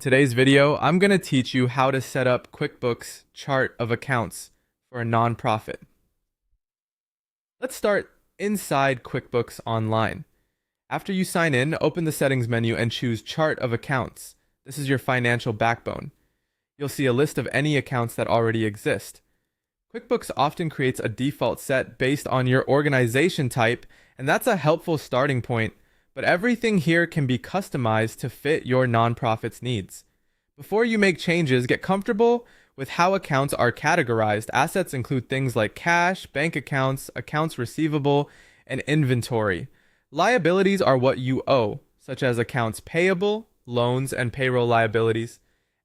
In today's video, I'm going to teach you how to set up QuickBooks chart of accounts for a nonprofit. Let's start inside QuickBooks Online. After you sign in, open the settings menu and choose Chart of Accounts. This is your financial backbone. You'll see a list of any accounts that already exist. QuickBooks often creates a default set based on your organization type, and that's a helpful starting point, but everything here can be customized to fit your nonprofit's needs. Before you make changes, get comfortable with how accounts are categorized. Assets include things like cash, bank accounts, accounts receivable, and inventory. Liabilities are what you owe, such as accounts payable, loans, and payroll liabilities.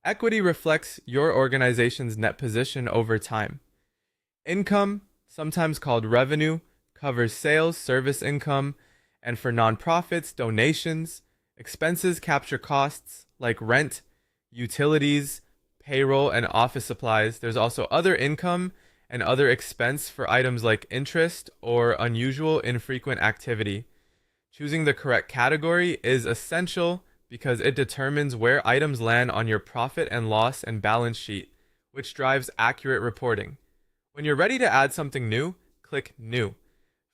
Equity reflects your organization's net position over time. Income, sometimes called revenue, covers sales, service income, and for nonprofits, donations. Expenses capture costs like rent, utilities, payroll, and office supplies. There's also other income and other expense for items like interest or unusual infrequent activity. Choosing the correct category is essential because it determines where items land on your profit and loss and balance sheet, which drives accurate reporting. When you're ready to add something new, click New.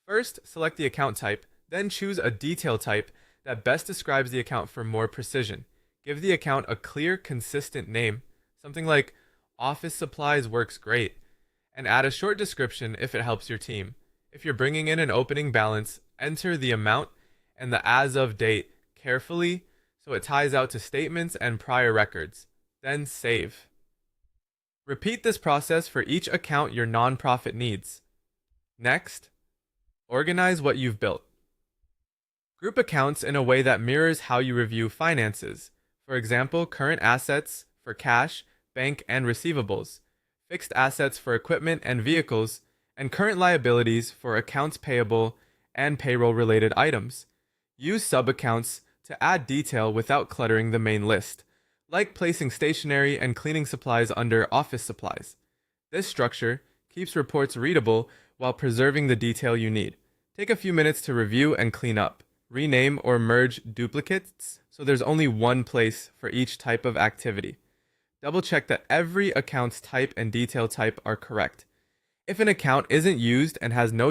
First, select the account type, then choose a detail type that best describes the account for more precision. Give the account a clear, consistent name, something like Office Supplies Works Great, and add a short description if it helps your team. If you're bringing in an opening balance, enter the amount and the as of date carefully so it ties out to statements and prior records. Then save. Repeat this process for each account your nonprofit needs. Next, organize what you've built. Group accounts in a way that mirrors how you review finances. For example, current assets for cash, bank, and receivables, fixed assets for equipment and vehicles, and current liabilities for accounts payable and payroll-related items. Use sub-accounts to add detail without cluttering the main list, like placing stationery and cleaning supplies under office supplies. This structure keeps reports readable while preserving the detail you need. Take a few minutes to review and clean up. Rename or merge duplicates so there's only one place for each type of activity. Double check that every account's type and detail type are correct. If an account isn't used and has no